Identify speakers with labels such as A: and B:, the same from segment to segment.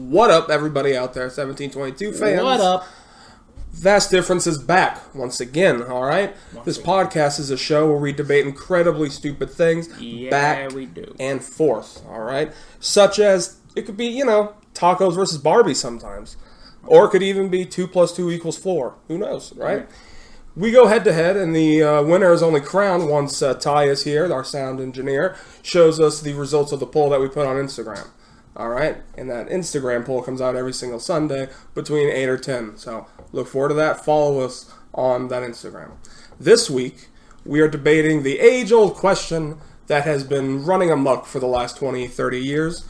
A: What up, everybody out there, 1722 fans?
B: What up?
A: Vast Difference is back once again, alright? This podcast is a show where we debate incredibly stupid things back and forth, alright? Such as, it could be, tacos versus Barbie sometimes. Or it could even be 2 + 2 = 4. Who knows, right? We go head-to-head, and the winner is only crowned once Ty is here, our sound engineer, shows us the results of the poll that we put on Instagram. Alright? And that Instagram poll comes out every single Sunday between 8 or 10. So look forward to that. Follow us on that Instagram. This week, we are debating the age-old question that has been running amok for the last 20, 30 years.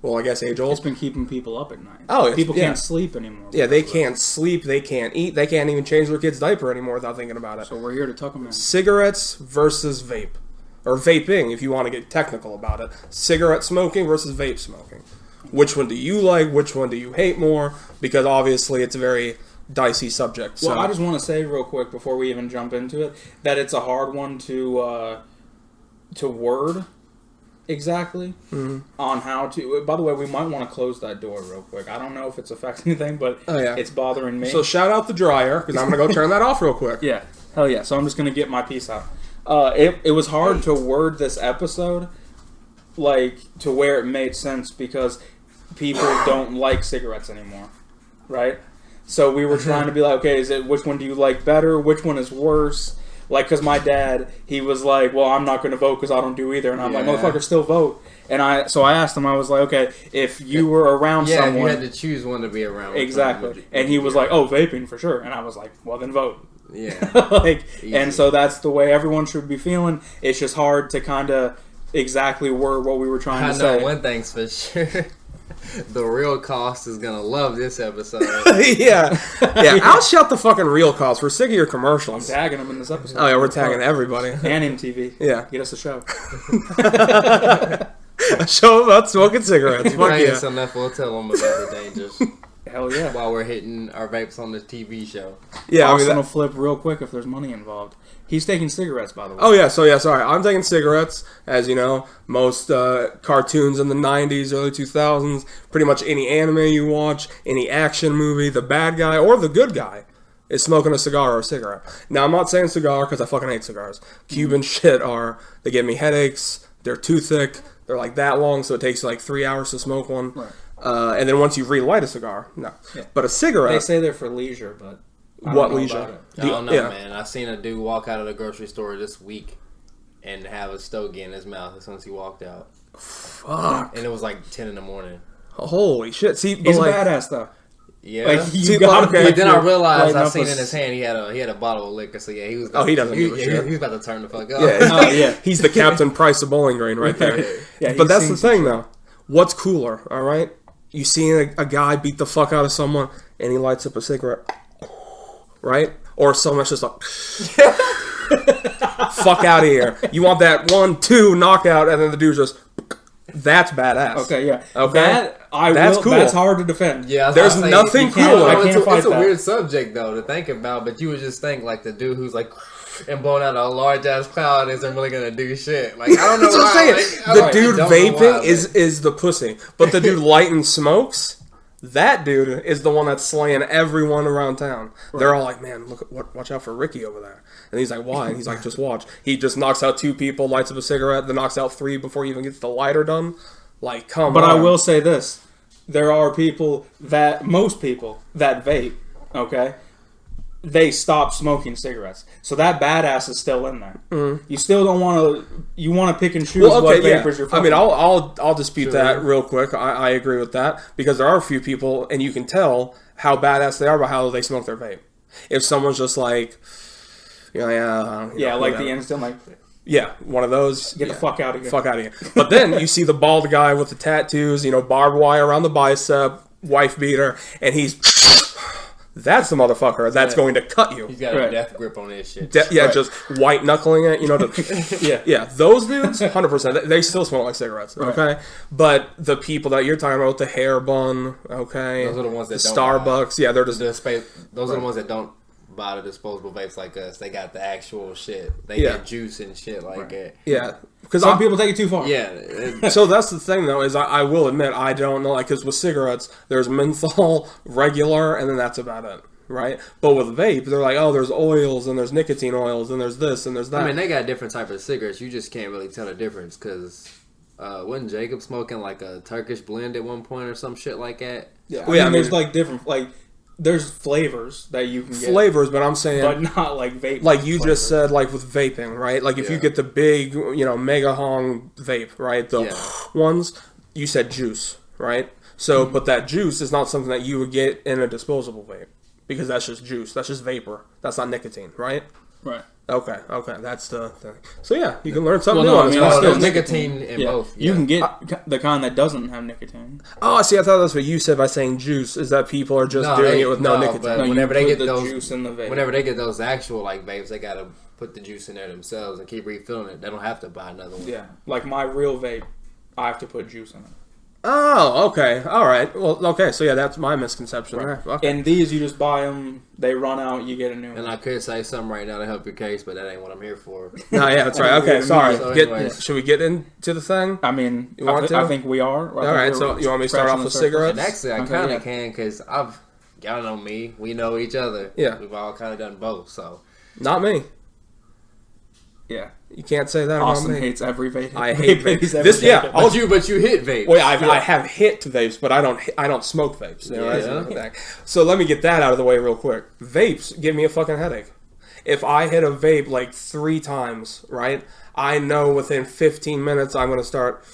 A: Well, I guess age-old.
B: It's been keeping people up at night.
A: Oh,
B: people can't sleep anymore.
A: Yeah, they can't sleep, they can't eat, they can't even change their kid's diaper anymore without thinking about it.
B: So we're here to talk about
A: cigarettes versus vape. Or vaping, if you want to get technical about it. Cigarette smoking versus vape smoking. Which one do you like? Which one do you hate more? Because obviously it's a very dicey subject.
B: Well, I just want to say real quick before we even jump into it that it's a hard one to word exactly on how to. By the way, we might want to close that door real quick. I don't know if it's affecting anything, but it's bothering me.
A: So shout out the dryer because I'm going to go turn that off real quick.
B: Yeah, hell yeah. So I'm just going to get my piece out. It was hard to word this episode to where it made sense because people don't like cigarettes anymore, right? So we were trying to be like, okay, which one do you like better? Which one is worse? Because my dad, he was like, well, I'm not going to vote because I don't do either. And I'm like, motherfucker, still vote. And so I asked him, I was like, okay, if you were around someone...
C: you had to choose one to be around.
B: Exactly. And he was like, oh, vaping for sure. And I was like, well, then vote.
C: Yeah.
B: And so that's the way everyone should be feeling. It's just hard to kind of exactly word what we were trying to say.
C: I know one thing's for sure. The real cost is gonna love this episode.
A: yeah. I'll shut the fucking real cost. We're sick of your commercials.
B: I'm tagging them in this episode.
A: Oh yeah, we're tagging everybody.
B: And MTV.
A: Yeah,
B: get us a show.
A: A show about smoking cigarettes.
C: If you pay us enough, we'll tell them about the dangers.
B: Hell yeah!
C: While we're hitting our vapes on the TV show.
A: Yeah,
B: Austin will flip real quick if there's money involved. He's taking cigarettes, by the way.
A: Oh yeah, sorry. I'm taking cigarettes. As you know, most cartoons in the 90s, early 2000s, pretty much any anime you watch, any action movie, the bad guy or the good guy is smoking a cigar or a cigarette. Now, I'm not saying cigar because I fucking hate cigars. Cuban shit they give me headaches, they're too thick, they're like that long, so it takes like 3 hours to smoke one.
B: Right.
A: And then once you relight a cigar, no. Yeah. But a cigarette...
B: They say they're for leisure, but...
A: What leisure?
C: I don't know, man. I seen a dude walk out of the grocery store this week and have a stogie in his mouth as soon as he walked out.
A: Fuck.
C: And it was like 10 in the morning.
A: Holy shit. See,
B: he's a badass, though.
C: Yeah.
A: But
C: then I realized I seen in his hand he had a bottle of liquor. So yeah, he was.
A: He doesn't give a shit.
C: He was about to turn the fuck up.
A: Yeah. He's the Captain Price of Bowling Green right there. But that's the thing, though. What's cooler? All right, you see a guy beat the fuck out of someone and he lights up a cigarette, right? Or someone's just like, fuck out of here. You want that 1-2 knockout, and then the dude's just. That's badass.
B: Okay, yeah.
A: Okay,
B: that's cool. That's hard to defend.
C: Yeah,
A: there's nothing cooler.
C: It's a weird subject though to think about, but you would just think like the dude who's like and blowing out a large ass cloud isn't really gonna do shit. Like I don't know.
A: That's what I'm saying. The dude vaping is the pussy, but the dude lighting smokes. That dude is the one that's slaying everyone around town. Right. They're all like, "Man, watch out for Ricky over there." And he's like, "Why?" And he's like, "Just watch." He just knocks out 2 people, lights up a cigarette, then knocks out 3 before he even gets the lighter done. Like, come on.
B: But I will say this: there are most people that vape. Okay, they stop smoking cigarettes, so that badass is still in there. Mm-hmm. You still don't want to. You want to pick and choose what vapors you're.
A: I mean, I'll dispute that real quick. I agree with that because there are a few people, and you can tell how badass they are by how they smoke their vape. If someone's just like,
B: like the instant like.
A: Yeah, one of those.
B: Get the fuck out of here.
A: Fuck out of here. But then you see the bald guy with the tattoos, barbed wire around the bicep, wife beater, and he's... That's the motherfucker that's going to cut you.
C: He's got a death grip on his shit.
A: Just white knuckling it, Yeah, those dudes, 100%, they still smell like cigarettes, okay? Right. But the people that you're talking about, the hair bun, okay?
C: Those are the ones that
A: don't Starbucks, they're just...
C: Those are the ones that don't buy the disposable vapes like us. They got the actual shit. They get juice and shit like that.
A: Yeah. Because
B: some people take it too far.
C: Yeah.
A: So that's the thing, though, is I will admit, I don't know, like, because with cigarettes, there's menthol, regular, and then that's about it, right? But with vape, they're like, oh, there's oils, and there's nicotine oils, and there's this, and there's that.
C: I mean, they got different type of cigarettes. You just can't really tell the difference, because wasn't Jacob smoking, like, a Turkish blend at one point or some shit like that?
B: Yeah, I mean, there's, like, different, like... There's flavors that you can get.
A: Flavors, but I'm saying...
B: But not like vape.
A: Like you just said, like with vaping, right? Like if you get the big, mega hong vape, right? The ones, you said juice, right? So, but that juice is not something that you would get in a disposable vape. Because that's just juice. That's just vapor. That's not nicotine, right?
B: Right.
A: Okay, that's the thing. So yeah, you can learn something new on this.
C: There's nicotine in both.
B: You can get the kind that doesn't have nicotine.
A: Oh, see, I thought that's what you said by saying juice, is that people are just doing it with no nicotine.
C: But whenever they get
B: those juice in the vape.
C: Whenever they get those actual like vapes, they gotta put the juice in there themselves and keep refilling it. They don't have to buy another one.
B: Yeah, like my real vape, I have to put juice in it.
A: Oh, okay. All right. Well, okay. So, yeah, that's my misconception there. Okay.
B: And these, you just buy them, they run out, you get a new one.
C: And I could say something right now to help your case, but that ain't what I'm here for.
A: No, yeah, that's right. Okay, sorry.
C: So
A: should we get into the thing?
B: I mean,
A: I
B: think we are.
A: All right, so you want me to start off with cigarettes?
C: And actually, I kind of can, because y'all know me. We know each other.
A: Yeah.
C: We've all kind of done both, so.
A: Not me.
B: Yeah.
A: You can't say that
B: Austin
A: about me.
B: hates every vape.
A: I hate vapes.
C: But you hit vapes.
A: Well, I have hit vapes, but I don't smoke vapes. You know, So let me get that out of the way real quick. Vapes give me a fucking headache. If I hit a vape like 3 times, right, I know within 15 minutes I'm going to start,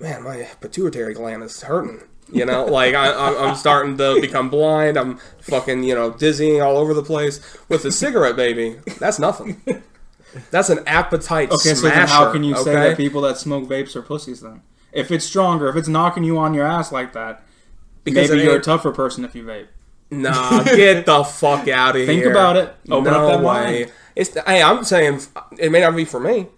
A: man, my pituitary gland is hurting. You know, like I'm starting to become blind. I'm fucking, dizzying all over the place. With a cigarette, baby, that's nothing. That's an appetite smasher.
B: So then how can you say that people that smoke vapes are pussies then? If it's stronger, if it's knocking you on your ass like that, because maybe you're a tougher person if you vape.
A: Nah, get the fuck out of here.
B: Think about it. Open up that mind.
A: Hey, I'm saying it may not be for me.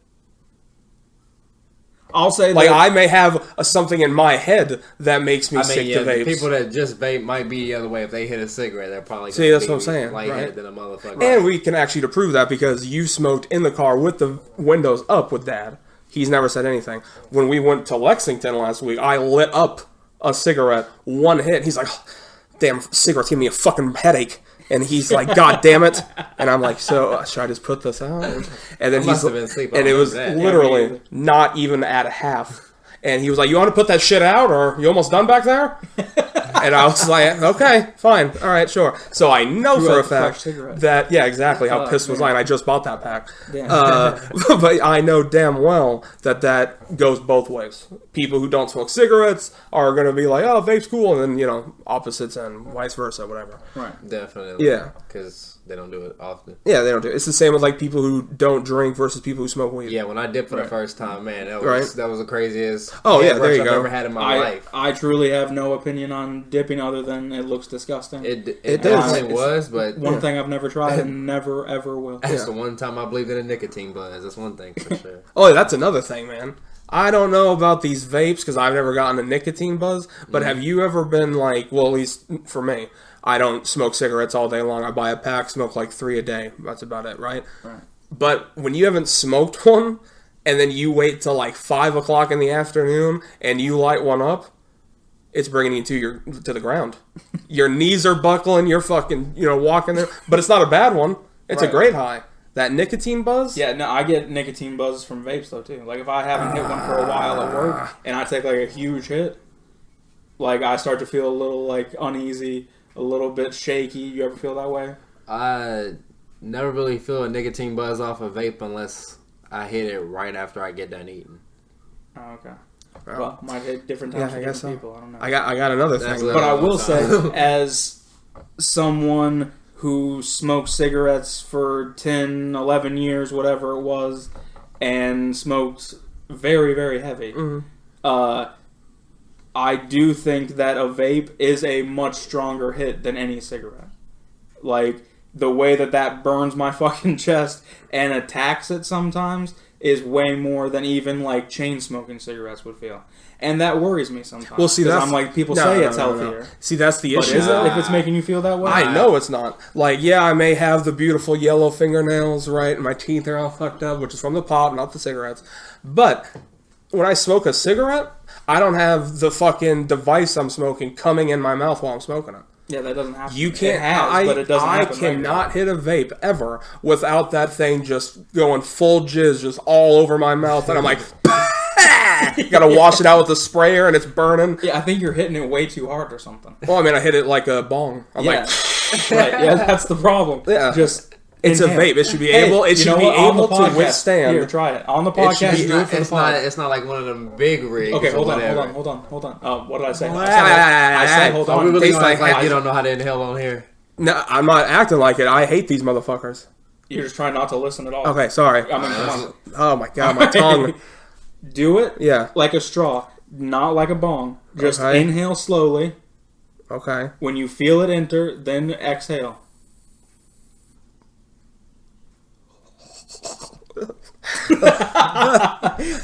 B: I'll say
A: like I may have something in my head that makes me sick to vapes.
C: People that just vape might be the other way. If they hit a cigarette, they're probably
A: see. That's what I'm saying.
C: Lightheaded than a motherfucker.
A: And we can actually prove that because you smoked in the car with the windows up with Dad. He's never said anything. When we went to Lexington last week, I lit up a cigarette, one hit. He's like, oh, "Damn, cigarettes give me a fucking headache." And he's like, "God damn it!" And I'm like, "So should I just put this out?" And then he's and it was literally not even at half. And he was like, "You want to put that shit out, or you almost done back there?" And I was like, "Okay, fine, all right, sure." So I know for a fact that exactly how pissed was I. And I just bought that pack, but I know damn well that goes both ways. People who don't smoke cigarettes are going to be like, "Oh, vape's cool," and then opposites and vice versa, whatever.
C: Right, definitely.
A: Yeah,
C: because they don't do it often.
A: Yeah, they don't do it. It's the same with like people who don't drink versus people who smoke weed.
C: Yeah, when I dipped for the first time, man, that was the craziest.
A: Oh yeah, there you go.
C: I've ever had in my life.
B: I truly have no opinion on dipping other than it looks disgusting.
C: It definitely was, but
B: one thing I've never tried and never ever will.
C: That's the one time I believed in a nicotine buzz. That's one thing for sure.
A: Oh, that's another thing, man. I don't know about these vapes because I've never gotten a nicotine buzz. But have you ever been like, well, at least for me, I don't smoke cigarettes all day long. I buy a pack, smoke like 3 a day. That's about it, right?
B: Right.
A: But when you haven't smoked one, and then you wait till like 5 o'clock in the afternoon, and you light one up, it's bringing you to the ground. Your knees are buckling. You're fucking walking there, but it's not a bad one. It's a great high. That nicotine buzz?
B: Yeah, no, I get nicotine buzzes from vapes though too. Like if I haven't hit one for a while at work, and I take like a huge hit, like I start to feel a little like uneasy. A little bit shaky. You ever feel that way?
C: I never really feel a nicotine buzz off a vape unless I hit it right after I get done eating.
B: Oh, okay. Well, might hit different times for different people. I don't know.
A: I got another thing.
B: But I will say, as someone who smoked cigarettes for 10, 11 years, whatever it was, and smoked very, very heavy, I do think that a vape is a much stronger hit than any cigarette. Like, the way that burns my fucking chest and attacks it sometimes is way more than even like chain smoking cigarettes would feel. And that worries me sometimes.
A: Well, see, that's...
B: I'm like, people say it's healthier.
A: No. See, that's the issue.
B: But is it, if it's making you feel that way?
A: I know it's not. Like, yeah, I may have the beautiful yellow fingernails, right? And my teeth are all fucked up, which is from the pot, not the cigarettes. But when I smoke a cigarette, I don't have the fucking device I'm smoking coming in my mouth while I'm smoking it.
B: Yeah, that doesn't happen.
A: You can't.
B: But it doesn't happen.
A: I cannot hit a vape ever without that thing just going full jizz, just all over my mouth, and I'm like, gotta wash it out with the sprayer, and it's burning.
B: Yeah, I think you're hitting it way too hard or something.
A: Well, I mean, I hit it like a bong. I'm like,
B: right. Yeah, that's the problem.
A: Yeah,
B: just.
A: It's a vape. It should be able. It should be able to withstand.
B: Here, try it on the podcast.
C: It's not like one of them big rigs.
B: Okay, hold on. What did I say? I said hold on.
C: We really like you don't know how to inhale on here.
A: No, I'm not acting like it. I hate these motherfuckers.
B: You're just trying not to listen at all.
A: Okay, sorry.
B: I mean, come on.
A: Oh my god, my tongue.
B: Do it.
A: Yeah.
B: Like a straw, not like a bong. Just inhale slowly.
A: Okay.
B: When you feel it enter, then exhale. Alright,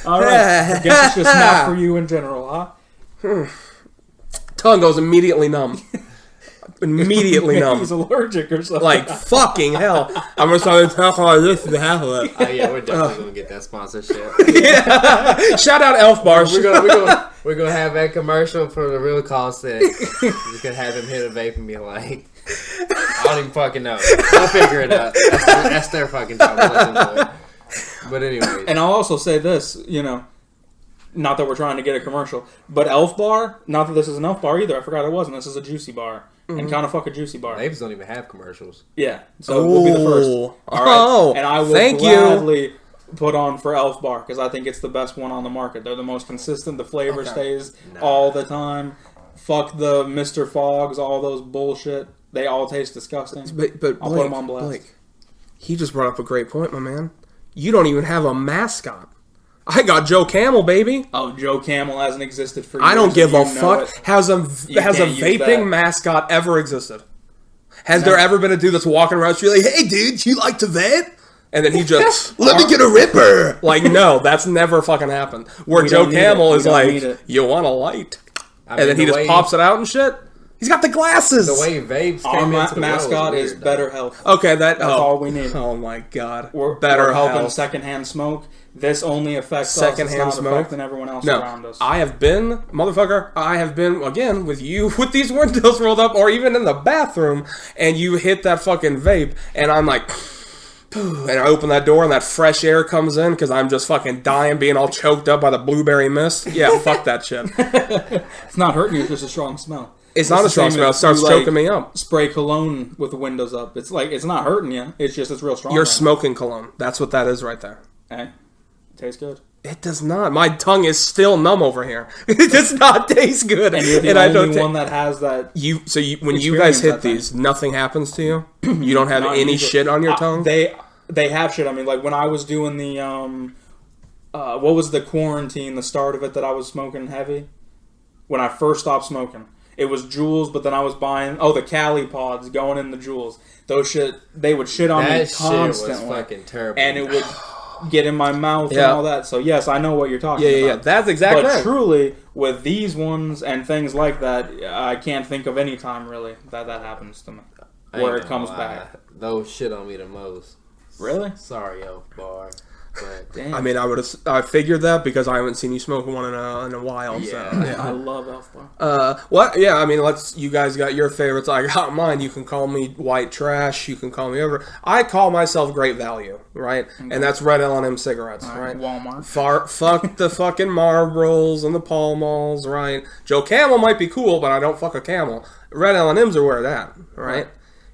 B: I guess it's just not for you in general, huh?
A: Tongue goes immediately numb. Immediately numb.
B: He's allergic or something.
A: Like, fucking hell. I'm going to start talking like this to half of it.
C: Oh yeah, we're definitely going to get that sponsorship.
A: Yeah. Shout out Elf Bars.
C: We're gonna have that commercial for the real cost that you can have him hit a vape and be like, I don't even fucking know. I'll figure it out. That's their fucking job. But anyway.
B: And I'll also say this, not that we're trying to get a commercial, but Elf Bar, not that this is an Elf Bar either, I forgot it wasn't. This is a Juicy Bar. Mm-hmm. And kind of fuck a Juicy Bar.
C: Vapes don't even have commercials.
B: Yeah. So we'll be the first. All right. And I will gladly put on for Elf Bar because I think it's the best one on the market. They're the most consistent. The flavor stays all the time. Fuck the Mr. Fogs, all those bullshit. They all taste disgusting.
A: But
B: I'll put them on blast.
A: Blake, he just brought up a great point, my man. You don't even have a mascot. I got Joe Camel, baby.
B: Oh, Joe Camel hasn't existed for years.
A: I don't give a fuck. Has a vaping mascot ever existed? Has there ever been a dude that's walking around the street like, hey, dude, you like to vape? And then he just, let me get a ripper. Like, no, that's never fucking happened. Where Joe Camel is like, you want a light? And then he just pops it out and shit. He's got the glasses.
C: The way vapes came into the
B: mascot is Better Health.
A: Okay, that's
B: all we need.
A: Oh my god,
B: we're helping secondhand smoke. This only affects secondhand smoke, affecting everyone else around us.
A: I have been, motherfucker. I have been again with you with these windows rolled up, or even in the bathroom, and you hit that fucking vape, and I'm like. And I open that door and that fresh air comes in because I'm just fucking dying, being all choked up by the blueberry mist. Yeah, fuck that shit.
B: It's not hurting you, it's just a strong smell.
A: It's not a strong smell. It starts choking me up.
B: Spray cologne with the windows up. It's like, it's not hurting you. It's just, it's real strong.
A: You're smoking cologne. That's what that is right there.
B: Hey, it tastes good.
A: It does not. My tongue is still numb over here. It does not taste good.
B: And you're the only one that has that.
A: When you guys hit these, nothing happens to you? You don't have any shit on your tongue?
B: They have shit. I mean, like when I was doing the, what was the quarantine, the start of it that I was smoking heavy? When I first stopped smoking. It was Juuls, but then I was buying, the Cali pods going in the Juuls. Those shit, they would shit on me constantly. That shit was
C: fucking terrible.
B: And it would get in my mouth and all that. So yes, I know what you're talking about.
A: Yeah, that's exactly right.
B: But truly, with these ones and things like that, I can't think of any time really that happens to me. Where it comes back.
C: Those shit on me the most.
B: Really?
C: Sorry, Elf Bar. But
B: damn.
A: I mean, I figured that because I haven't seen you smoke one in a while.
B: Yeah,
A: so, yeah.
B: I love Elf Bar.
A: What? Yeah, I mean, you guys got your favorites. I got mine. You can call me white trash. You can call me over. I call myself great value, right? Okay. And that's Red L&M cigarettes, right?
B: Walmart.
A: Fuck the fucking Marlboros and the Pall Malls, right? Joe Camel might be cool, but I don't fuck a Camel. Red L&M's are where it's at, right?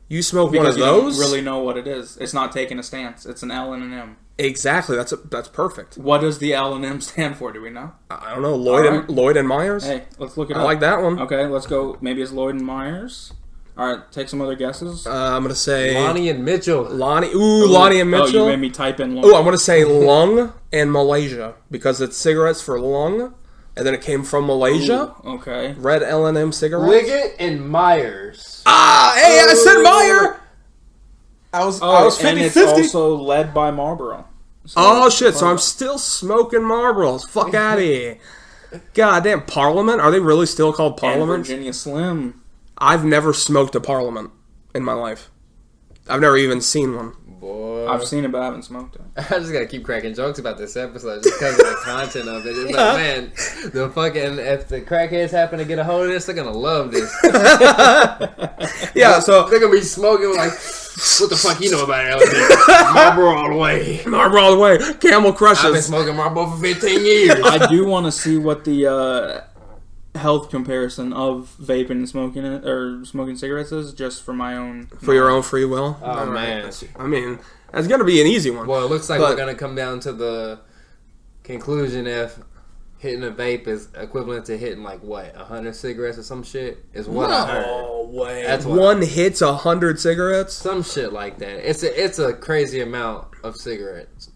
A: You smoke one of those?
B: You don't really know what it is. It's not taking a stance. It's an L and an M.
A: Exactly. That's perfect.
B: What does the L and M stand for? Do we know?
A: I don't know. Lloyd and Myers?
B: Hey, let's look it up.
A: I like that one.
B: Okay, let's go. Maybe it's Lloyd and Myers. All right, take some other guesses.
A: I'm going to say...
C: Lonnie and Mitchell.
A: Lonnie and Mitchell.
B: Oh, you made me type in Lonnie.
A: Oh, I'm going to say Lung and Malaysia because it's cigarettes for Lung. And then it came from Malaysia.
B: Ooh, okay.
A: Red L&M cigarettes.
C: Liggett and Myers.
A: Hey, I said Meyer! I was 50-50.
B: And it's also led by Marlboro.
A: Oh shit! So I'm still smoking Marlboros. Fuck out of here! Goddamn Parliament? Are they really still called Parliament?
B: And Virginia Slim.
A: I've never smoked a Parliament in my life. I've never even seen one.
C: Boy.
B: I've seen it, but I haven't smoked it.
C: I just gotta keep cracking jokes about this episode just because of the content of it. It's like, man, the fucking, if the crackheads happen to get a hold of this, they're gonna love this.
A: Yeah, so
C: they're gonna be smoking like, what the fuck you know about LSD? Marlboro all the way.
A: Marlboro all the way. Camel Crushes.
C: I've been smoking Marlboro for 15 years.
B: I do want to see what the health comparison of vaping and smoking it, or smoking cigarettes is, just for my own...
A: For your own free will?
C: Oh, man.
A: I mean, that's gonna be an easy one.
C: Well, it looks like we're gonna come down to the conclusion if hitting a vape is equivalent to hitting, like, what, 100 cigarettes or some shit? Is what I heard.
A: No way.
C: That's what
A: one hits 100 cigarettes?
C: Some shit like that. It's a crazy amount of cigarettes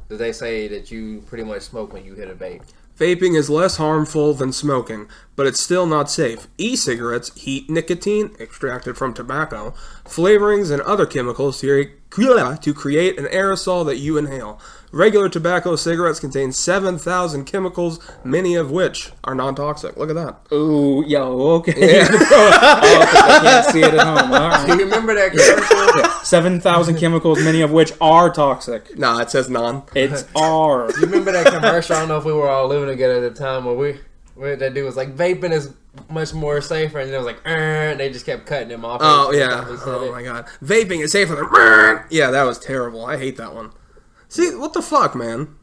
C: that they say that you pretty much smoke when you hit a vape.
A: Vaping is less harmful than smoking, but it's still not safe. E-cigarettes heat nicotine, extracted from tobacco, flavorings, and other chemicals to create an aerosol that you inhale. Regular tobacco cigarettes contain 7,000 chemicals, many of which are non-toxic. Look at that.
B: Ooh, yo, okay.
A: Yeah.
B: I can't see it at home. All right.
C: Do you remember that commercial?
B: 7,000 chemicals, many of which are toxic.
A: Nah, it says non.
B: It's R.
C: You remember that commercial? I don't know if we were all living together at the time where that dude was like, vaping is much more safer, and it was like, and they just kept cutting him off.
A: Oh, yeah. Oh, my God. Vaping is safer than... Yeah, that was terrible. I hate that one. See, what the fuck, man?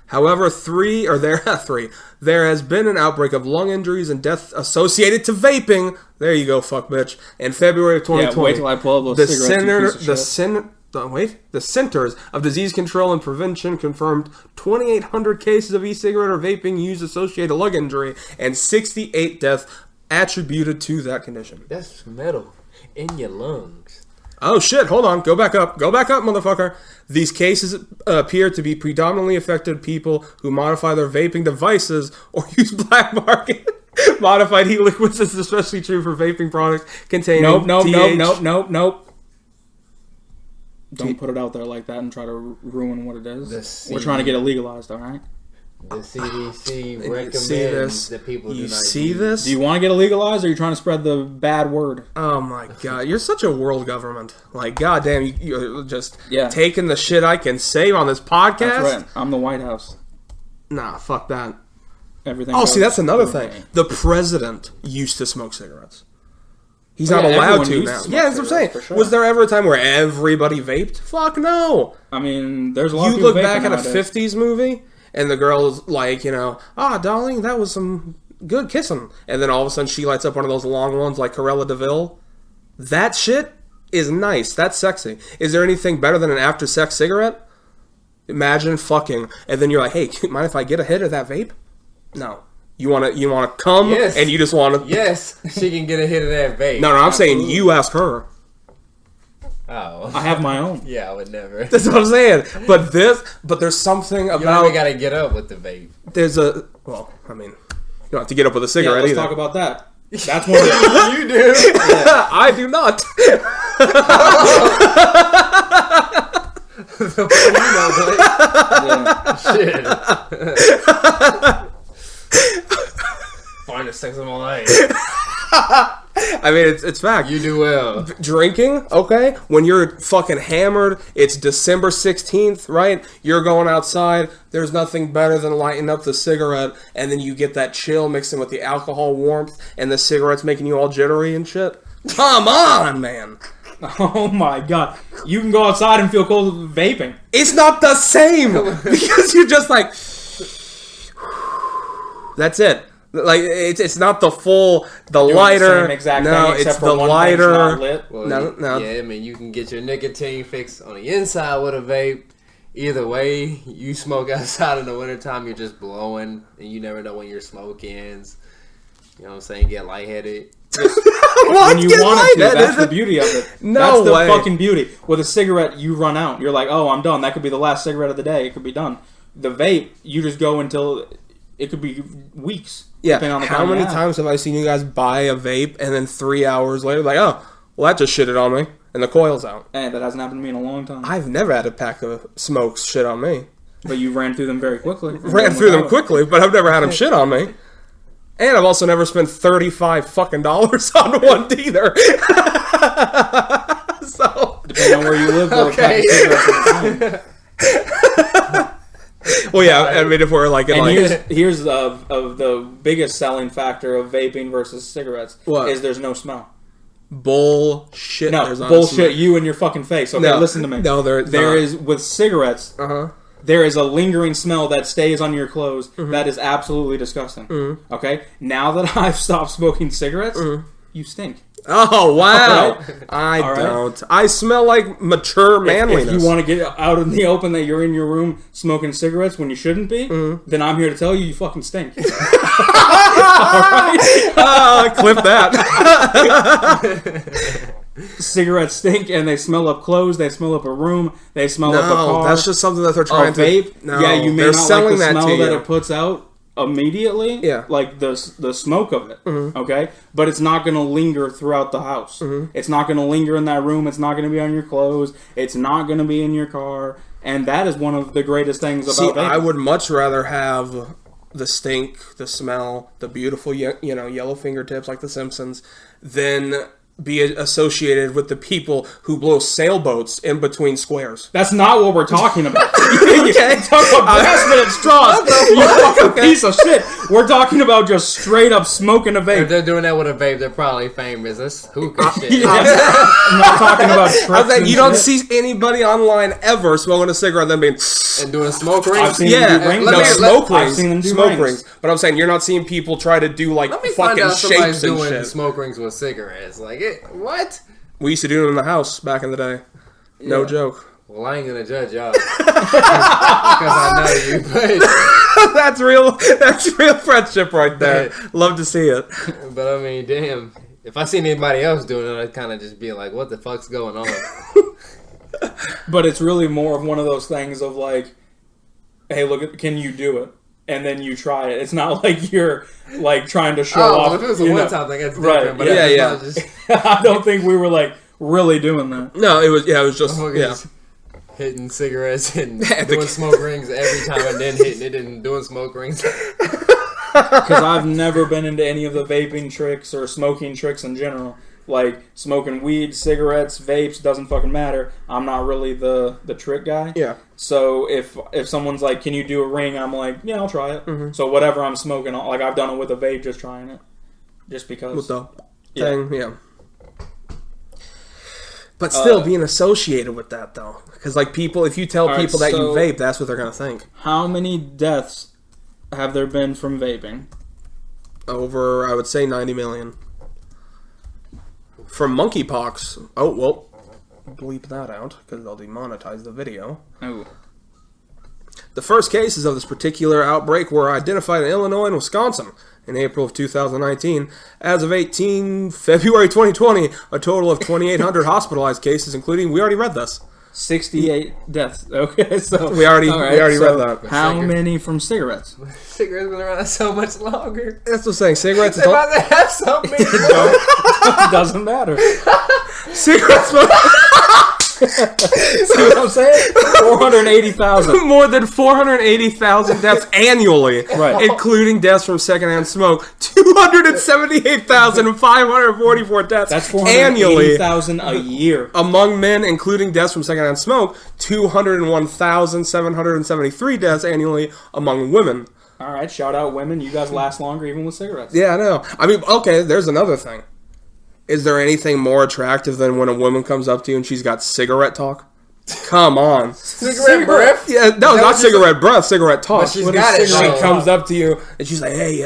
A: However, there has been an outbreak of lung injuries and death associated to vaping. There you go, fuck bitch. In February of 2020.
B: Yeah, wait till I pull up those cigarettes.
A: The Centers of Disease Control and Prevention confirmed 2,800 cases of e-cigarette or vaping use associated lung injury and 68 deaths attributed to that condition.
C: That's metal in your lungs.
A: Oh shit, hold on. Go back up, motherfucker. These cases appear to be predominantly affected people who modify their vaping devices or use black market modified heat liquids. This is especially true for vaping products containing
B: Nope. Don't put it out there like that and try to ruin what it is. We're trying to get it legalized, all right?
C: The CDC recommends that people do not
A: see this?
B: Do you want to get it legalized, or are you trying to spread the bad word?
A: Oh my god, you're such a world government. Like, goddamn, you're just taking the shit I can say on this podcast?
B: That's right. I'm the White House.
A: Nah, fuck that.
B: Everything.
A: Oh, see, that's another thing. The president used to smoke cigarettes. He's not allowed to now. Yeah, that's what I'm saying. Sure. Was there ever a time where everybody vaped? Fuck no.
B: I mean, there's a lot of
A: people. You look back at a 50s movie, and the girl's like, darling, that was some good kissing. And then all of a sudden she lights up one of those long ones like Cruella de Vil. That shit is nice. That's sexy. Is there anything better than an after-sex cigarette? Imagine fucking, and then you're like, hey, mind if I get a hit of that vape? No. You wanna come, yes. And you just want to...
C: Yes, she can get a hit of that vape.
A: No, I'm saying you ask her.
C: Oh.
B: I have my own.
C: Yeah, I would never.
A: That's what I'm saying. But there's something about...
C: You don't gotta get up with the vape.
A: You don't have to get up with a cigarette either.
B: Let's talk about that. That's one of the...
C: You do.
A: Yeah. I do not.
C: Shit. Finest sex of my life.
A: I mean, it's fact.
C: You do well.
A: Drinking, okay? When you're fucking hammered, it's December 16th, right? You're going outside. There's nothing better than lighting up the cigarette, and then you get that chill mixing with the alcohol warmth, and the cigarette's making you all jittery and shit. Come on, man.
B: Oh my god. You can go outside and feel cold with vaping.
A: It's not the same! Because you're just like... That's it. Like, it's not the full, the lighter.
B: The same exact
A: no,
B: thing,
A: it's the lighter.
C: Well,
A: no.
C: Yeah, I mean, you can get your nicotine fix on the inside with a vape. Either way, you smoke outside in the wintertime, you're just blowing, and you never know when your smoke ends. You know what I'm saying? Get lightheaded.
B: When you want it to, that's the beauty of it.
A: No
B: That's
A: way.
B: the fucking beauty. With a cigarette, you run out. You're like, oh, I'm done. That could be the last cigarette of the day. It could be done. The vape, you just go until... It could be weeks.
A: Yeah. How many times have I seen you guys buy a vape and then 3 hours later, like, oh, well, that just shitted on me. and the coil's out.
B: Hey, that hasn't happened to me in a long time.
A: I've never had a pack of smokes shit on me.
B: But you ran through them very quickly.
A: Ran through them quickly, but I've never had them shit on me. And I've also never spent $35 fucking on one either. So
B: depending on where you live, though.
C: Okay.
A: Well, yeah. I mean, if we're like, in
B: here's of the biggest selling factor of vaping versus cigarettes is there's no smell.
A: Bullshit.
B: No, bullshit. You and your fucking face. Okay, listen to me.
A: No,
B: there is with cigarettes. There is a lingering smell that stays on your clothes that is absolutely disgusting. Okay? Now that I've stopped smoking cigarettes, you stink.
A: Oh, wow.
B: Right?
A: I don't. I smell like mature manliness.
B: If you want to get out in the open that you're in your room smoking cigarettes when you shouldn't be, then I'm here to tell you fucking stink. All right?
A: Clip that.
B: Cigarettes stink, and they smell up clothes, they smell up a room, they smell up a car.
A: That's just something that they're trying to...
B: vape?
A: No,
B: yeah, you may not like the smell that
A: you.
B: it puts out immediately, like the smoke of it, okay? But it's not going to linger throughout the house. It's not going to linger in that room, it's not going to be on your clothes, it's not going to be in your car, and that is one of the greatest things about vaping.
A: I would much rather have the stink, the smell, the beautiful, yellow fingertips like The Simpsons, than be associated with the people who blow sailboats in between squares.
B: That's not what we're talking about. You talk about grasping at straws. You fucking piece of shit. We're talking about just straight up smoking a vape.
C: If they're doing that with a vape, they're probably famous. That's hookah shit.
B: I'm not talking about tricks.
A: You don't see anybody online ever smoking a cigarette and then being...
C: And doing smoke rings?
B: I've seen them do rings.
A: Smoke rings.
B: I've seen them do
A: smoke rings. But I'm saying you're not seeing people try to do like fucking shapes and shit.
C: Smoke rings with cigarettes. Like, what?
A: We used to do it in the house back in the day. No joke.
C: Well, I ain't gonna judge y'all because I know you. But
A: that's real friendship right there. Love to see it.
C: But I mean, damn. If I seen anybody else doing it, I'd kind of just be like, "What the fuck's going on?"
B: But it's really more of one of those things of like, "Hey, look, can you do it?" And then you try it. It's not like you're like trying to show off.
C: If it was a one-time thing, it's different.
B: Right?
C: But
B: I don't think we were like really doing that.
A: No, it was just
C: hitting cigarettes and doing smoke rings every time, and then hitting it and doing smoke rings.
B: Because I've never been into any of the vaping tricks or smoking tricks in general. Like smoking weed, cigarettes, vapes, doesn't fucking matter. I'm not really the trick guy.
A: Yeah.
B: So if someone's like, "Can you do a ring?" I'm like, "Yeah, I'll try it." So whatever I'm smoking, like I've done it with a vape, just trying it, just because.
A: With the thing, yeah. But still being associated with that though, because like people, if you tell people that you vape, that's what they're gonna think.
B: How many deaths have there been from vaping?
A: Over, I would say 90 million. From monkeypox. Oh, well, bleep that out, because they'll demonetize the video.
B: Oh.
A: The first cases of this particular outbreak were identified in Illinois and Wisconsin in April of 2019. As of February 2020, a total of 2,800 hospitalized cases, including, we already read this,
B: 68 deaths. Okay, so
A: we already read that.
B: How many from cigarettes?
C: Cigarettes been around so much longer.
A: That's what I'm saying. Cigarettes
C: They're about to have so many.
B: Doesn't matter.
A: Cigarettes.
B: See what I'm saying? 480,000.
A: More than 480,000 deaths annually,
B: right?
A: Including deaths from secondhand smoke. 278,544 deaths.
B: That's
A: annually.
B: 480,000 a year
A: Among men, including deaths from secondhand smoke. 201,773 deaths annually among women.
B: All right, shout out women. You guys last longer even with cigarettes.
A: Yeah, I know. I mean, okay, there's another thing. Is there anything more attractive than when a woman comes up to you and she's got cigarette talk? Come on.
C: Cigarette breath?
A: Yeah, no, not cigarette breath, cigarette talk.
C: But she's got it.
A: She comes up to you and she's like, "Hey,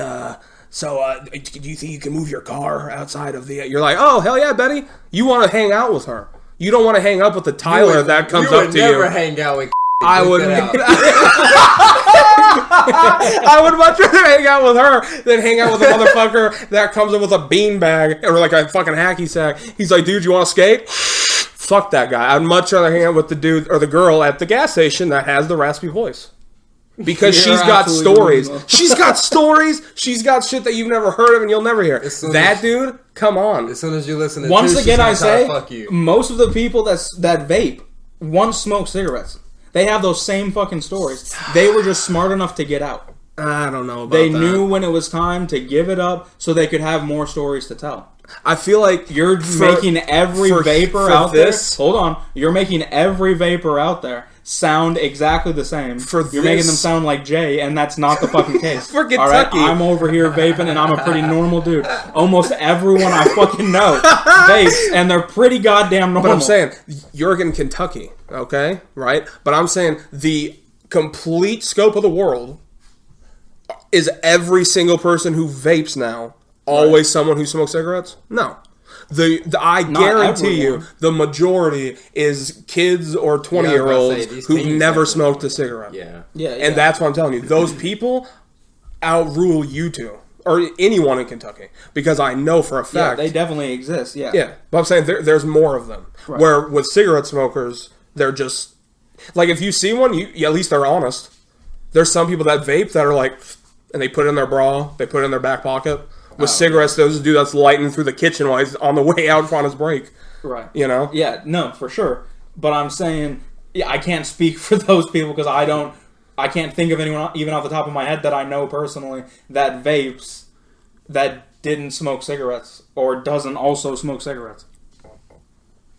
A: so do you think you can move your car outside of the..." You're like, "Oh, hell yeah, Betty." You want to hang out with her. You don't want to hang up with the Tyler that comes up to you.
C: You would never hang out with
A: I would. I would much rather hang out with her than hang out with a motherfucker that comes in with a beanbag or like a fucking hacky sack. He's like, "Dude, you want to skate?" Fuck that guy. I'd much rather hang out with the dude or the girl at the gas station that has the raspy voice. Because she's got stories. She's got stories. She's got shit that you've never heard of and you'll never hear. That dude, come on.
C: As soon as you listen to
B: once
C: two,
B: again, I say,
C: fuck you.
B: Most of the people that vape once smoked cigarettes. They have those same fucking stories. They were just smart enough to get out.
A: I don't know about
B: They
A: that.
B: knew when it was time to give it up so they could have more stories to tell.
A: I feel like
B: You're making every vapor out there. Hold on. You're making every vapor out there sound exactly the same. You're making them sound like Jay, and that's not the fucking case.
A: For Kentucky.
B: All right? I'm over here vaping, and I'm a pretty normal dude. Almost everyone I fucking know vapes, and they're pretty goddamn normal.
A: But I'm saying, you're in Kentucky, okay? Right? But I'm saying the complete scope of the world is every single person who vapes now always someone who smokes cigarettes? No. I guarantee you, the majority is kids or 20-year-olds who've never smoked a cigarette.
B: Yeah.
A: And that's what I'm telling you. Those people outrule you two. Or anyone in Kentucky. Because I know for a fact...
B: Yeah, they definitely exist,
A: Yeah. But I'm saying there's more of them. Right. Where with cigarette smokers, they're just... Like, if you see one, at least they're honest. There's some people that vape that are like... And they put it in their bra. They put it in their back pocket. With cigarettes, there's a dude that's lighting through the kitchen while he's on the way out on his break.
B: Right.
A: You know?
B: Yeah, no, for sure. But I'm saying, I can't speak for those people because I can't think of anyone, even off the top of my head, that I know personally that vapes that didn't smoke cigarettes or doesn't also smoke cigarettes. I'm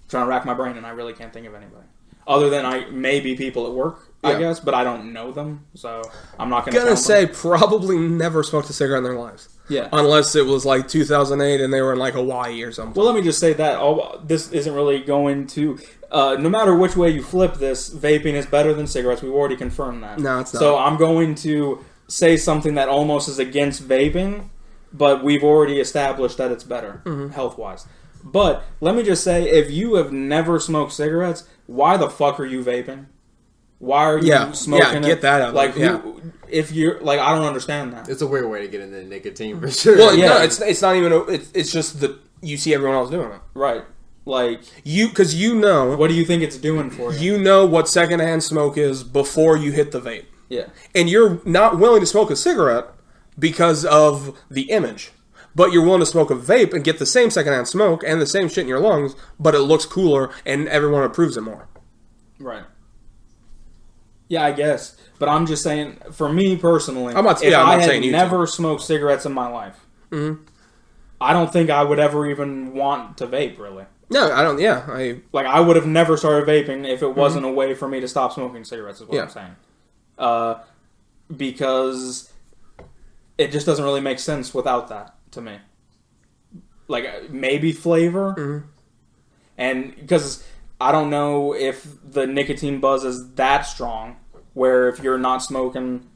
B: trying to rack my brain and I really can't think of anybody. Other than maybe people at work. I guess, but I don't know them, so I'm not going to
A: say probably never smoked a cigarette in their lives.
B: Yeah.
A: Unless it was like 2008 and they were in like Hawaii or something.
B: Well, let me just say that this isn't really going to... no matter which way you flip this, vaping is better than cigarettes. We've already confirmed that.
A: No, it's not.
B: So I'm going to say something that almost is against vaping, but we've already established that it's better, health-wise. But let me just say, if you have never smoked cigarettes, why the fuck are you vaping? Why are you smoking
A: get that out.
B: Like, if you're like, I don't understand that.
C: It's a weird way to get into nicotine for sure.
A: Well, no, it's not even. It's just that you see everyone else doing it,
B: right? Like
A: because you know.
B: What do you think it's doing for you?
A: You know what secondhand smoke is before you hit the vape.
B: Yeah,
A: and you're not willing to smoke a cigarette because of the image. But you're willing to smoke a vape and get the same secondhand smoke and the same shit in your lungs, but it looks cooler and everyone approves it more.
B: Right. Yeah, I guess. But I'm just saying, for me personally,
A: I
B: had never smoked cigarettes in my life, I don't think I would ever even want to vape, really.
A: No, I don't,
B: I would have never started vaping if it wasn't a way for me to stop smoking cigarettes, is what I'm saying. Because it just doesn't really make sense without that, to me. Like, maybe flavor, and because... I don't know if the nicotine buzz is that strong, where if you're not smoking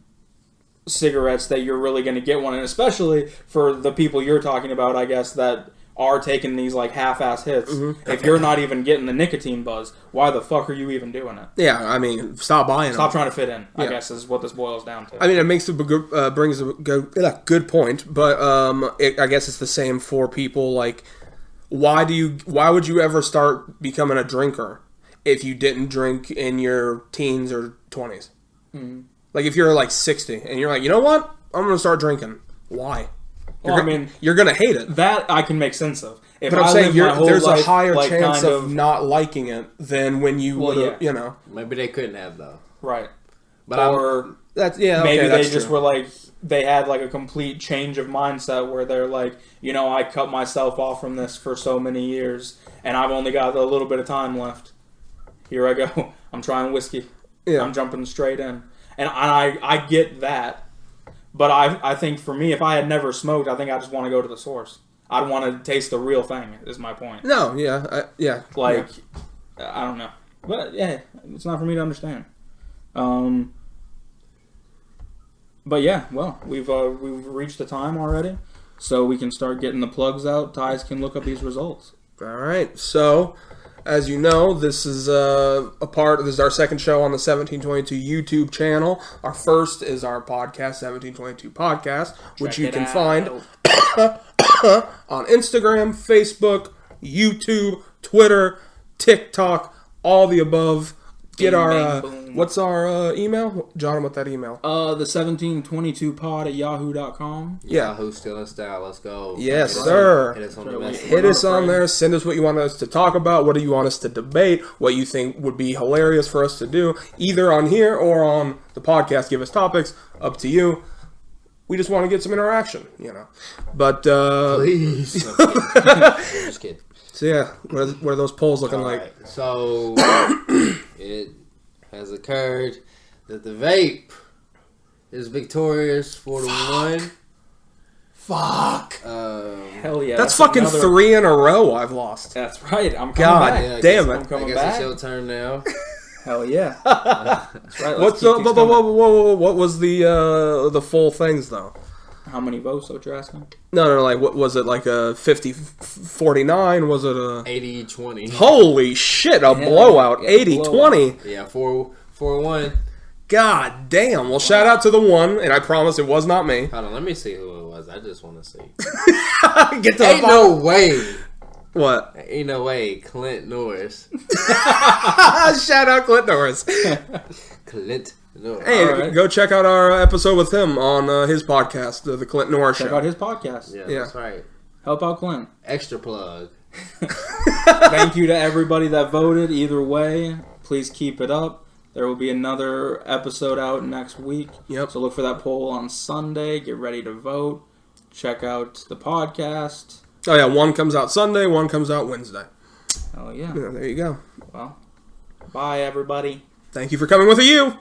B: cigarettes that you're really going to get one, and especially for the people you're talking about, I guess, that are taking these like half-ass hits. If you're not even getting the nicotine buzz, why the fuck are you even doing it?
A: Yeah, I mean, stop buying them.
B: Stop trying to fit in, I guess, is what this boils down to.
A: I mean, it makes brings a good point, but I guess it's the same for people like... Why would you ever start becoming a drinker if you didn't drink in your teens or 20s? Like if you're like 60 and you're like, you know what? I'm going to start drinking. Why? You're going to hate it.
B: That I can make sense of.
A: But I'm saying there's a higher chance of not liking it than when you would have, you know.
C: Maybe they couldn't have though.
B: Right.
C: But
B: maybe they just were like, they had like a complete change of mindset where they're like, you know, I cut myself off from this for so many years and I've only got a little bit of time left. Here I go. I'm trying whiskey. Yeah. I'm jumping straight in. And I get that. But I think for me, if I had never smoked, I think I just want to go to the source. I'd want to taste the real thing, is my point.
A: No, yeah.
B: I don't know. But yeah, it's not for me to understand. But yeah, well, we've reached the time already, so we can start getting the plugs out. Ty's can look up these results.
A: All right. So, as you know, this is this is our second show on the 1722 YouTube channel. Our first is our podcast, 1722 Podcast, which you can find on Instagram, Facebook, YouTube, Twitter, TikTok, all the above. get our... what's our email? John, what that email?
B: The 1722pod@yahoo.com.
A: Yeah.
C: Yahoo still in style. Let's go.
A: Yes, sir.
C: Hit us on the message.
A: Hit us on there. Send us what you want us to talk about. What do you want us to debate? What you think would be hilarious for us to do, either on here or on the podcast. Give us topics. Up to you. We just want to get some interaction, you know. But
C: please. Just kidding.
A: So yeah, what are those polls looking like?
C: Right. So it has occurred that the vape is victorious 4-1.
A: Fuck.
B: Hell yeah.
A: That's fucking 3 in a row I've lost.
B: That's right. I'm coming
A: God
B: back.
C: Yeah,
A: damn it.
B: I'm coming
C: I guess
B: back.
C: it's your turn now.
B: Hell yeah. That's right.
A: What was the full things though?
B: How many votes that you're asking?
A: No, like what was it, like a 50-49? Was it a
C: 80-20?
A: Holy shit, a blowout. 80-20.
C: Yeah, 4-1.
A: God damn. Well, shout out to the one, and I promise it was not me.
C: Hold on, let me see who it was. I just want to see.
A: Get to the
C: Ain't no way.
A: What?
C: Ain't no way. Clint Norris.
A: Shout out Clint Norris.
C: Clint Norris.
A: Hey,
B: right.
A: Go check out our episode with him on his podcast, the Clint Norris
B: Check
A: Show.
B: out his podcast.
C: Yeah,
A: Yeah.
C: that's right.
B: Help out Clint.
C: Extra plug.
B: Thank you to everybody that voted. Either way, please keep it up. There will be another episode out next week.
A: Yep.
B: So look for that poll on Sunday. Get ready to vote. Check out the podcast.
A: Oh yeah, one comes out Sunday, one comes out Wednesday.
B: Oh yeah.
A: Yeah, there you go.
B: Well, bye everybody.
A: Thank you for coming with a U.